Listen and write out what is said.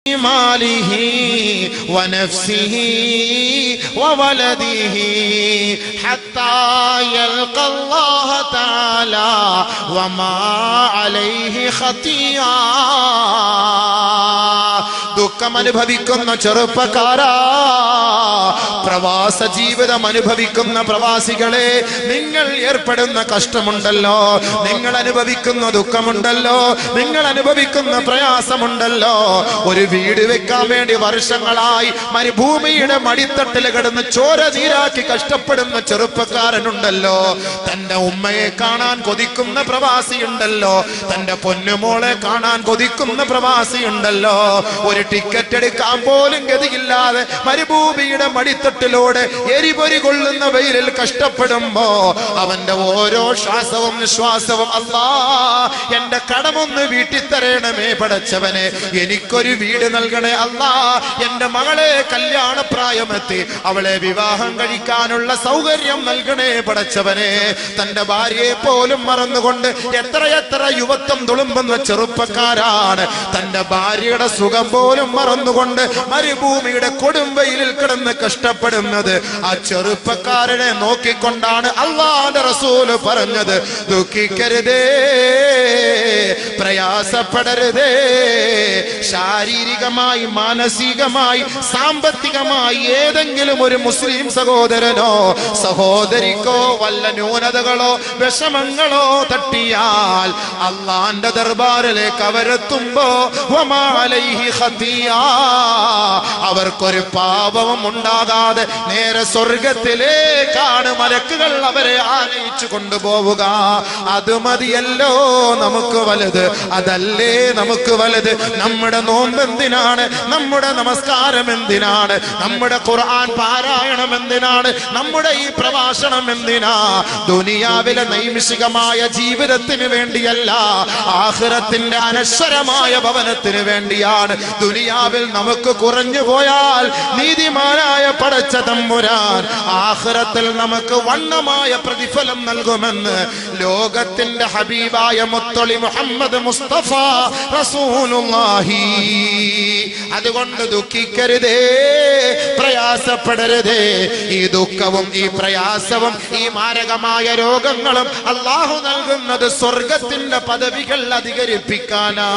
ماله ونفسه وولده حتى يلقى الله تعالى وما عليه خطيئة. ദുഃഖം അനുഭവിക്കുന്ന ചെറുപ്പക്കാരാ, പ്രവാസ ജീവിതം അനുഭവിക്കുന്ന പ്രവാസികളെ, നിങ്ങൾ ഏർപ്പെടുന്ന കഷ്ടമുണ്ടല്ലോ, നിങ്ങൾ അനുഭവിക്കുന്ന ദുഃഖമുണ്ടല്ലോ, നിങ്ങൾ അനുഭവിക്കുന്ന പ്രയാസമുണ്ടല്ലോ. ഒരു വീട് വെക്കാൻ വേണ്ടി വർഷങ്ങളായി മരുഭൂമിയുടെ മടിത്തട്ടിൽ കിടന്ന് ചോര നീരാക്കി കഷ്ടപ്പെടുന്ന ചെറുപ്പക്കാരനുണ്ടല്ലോ. തന്റെ ഉമ്മയെ കാണാൻ കൊതിക്കുന്ന പ്രവാസിയുണ്ടല്ലോ, തന്റെ പൊന്നുമോളെ കാണാൻ കൊതിക്കുന്ന പ്രവാസിയുണ്ടല്ലോ. ഒരു ടിക്കറ്റ് എടുക്കാൻ പോലും ഗതിയില്ലാതെ മരുഭൂമിയുടെ മടിത്തട്ടിലൂടെ എരിപൊരി കൊള്ളുന്ന വെയിലിൽ കഷ്ടപ്പെടുമ്പോ അവന്റെ ഓരോ ശ്വാസവും നിശ്വാസവും, അല്ലാ എന്റെ കടമൊന്ന് വീട്ടിത്തരണമേ പടച്ചവനെ, എനിക്കൊരു വീട് നൽകണേ അല്ലാ, എന്റെ മകളെ കല്യാണപ്രായമെത്തി അവളെ വിവാഹം കഴിക്കാനുള്ള സൗകര്യം നൽകണേ പടച്ചവനെ. തന്റെ ഭാര്യയെ പോലും മറന്നുകൊണ്ട് എത്രയെത്ര യുവത്വം തുളുമ്പുന്ന ചെറുപ്പക്കാരാണ് തന്റെ ഭാര്യയുടെ സുഖം പോലും മറന്നുകൊണ്ട് മരുഭൂമിയുടെ കൊടുംവെയിലിൽ കിടന്ന് കഷ്ടപ്പെടുന്നത്. ആ ചെറുപ്പക്കാരനെ നോക്കിക്കൊണ്ടാണ് അല്ലാഹുവിന്റെ റസൂല് പറഞ്ഞത്, ദുഃഖിക്കരുതേ, പ്രയാസപ്പെടരുതേ. ശാരീരികമായി, മാനസികമായി, സാമ്പത്തികമായി ഏതെങ്കിലും ഒരു മുസ്ലിം സഹോദരനോ സഹോദരിക്കോ വല്ല ന്യൂനതകളോ വിഷമങ്ങളോ തട്ടിയാൽ അല്ലാഹുവിന്റെ ദർബാറിലേക്ക് അവരെത്തുമ്പോ വമാ അലൈഹി ഖതിയ, അവർക്കൊരു പാപവും ഉണ്ടാകാതെ നേരെ സ്വർഗത്തിലേക്കാണ് മലക്കുകൾ അവരെ ആനയിച്ചു കൊണ്ടുപോവുക. അത് മതിയല്ലോ നമുക്ക് വലുത്, അതല്ലേ നമുക്ക് വലുത്. നമ്മുടെ നോമ്പ് എന്തിനാണ്, നമ്മുടെ നമസ്കാരം എന്തിനാണ്, നമ്മുടെ ഖുർആൻ പാരായണം എന്തിനാണ്, നമ്മുടെ ഈ പ്രഭാഷണം എന്തിനാ? ദുനിയാവിലെ നൈമിഷികമായ ജീവിതത്തിന് വേണ്ടിയല്ല, ആഖിറത്തിന്റെ അനശ്വരമായ ഭവനത്തിന് വേണ്ടിയാണ്. ദുനിയാവിൽ നമുക്ക് കുറഞ്ഞു പോയാൽ നീതിമാനായ പടച്ച തമ്പുരാൻ ആഖിറത്തിൽ നമുക്ക് വണ്ണമായ പ്രതിഫലം നൽകുമെന്ന് ലോകത്തിന്റെ ഹബീബായ മുത്തളി മുഹമ്മദ് മുസ്തഫ റസൂലുള്ളാഹി. അതുകൊണ്ട് ദുഃഖിക്കരുതേ, പ്രയാസപ്പെടരുതേ. ഈ ദുഃഖവും ഈ പ്രയാസവും ഈ മാരകമായ രോഗങ്ങളും അല്ലാഹു നൽകുന്നത് സ്വർഗത്തിന്റെ പദവികൾ അധികരിപ്പിക്കാനാ.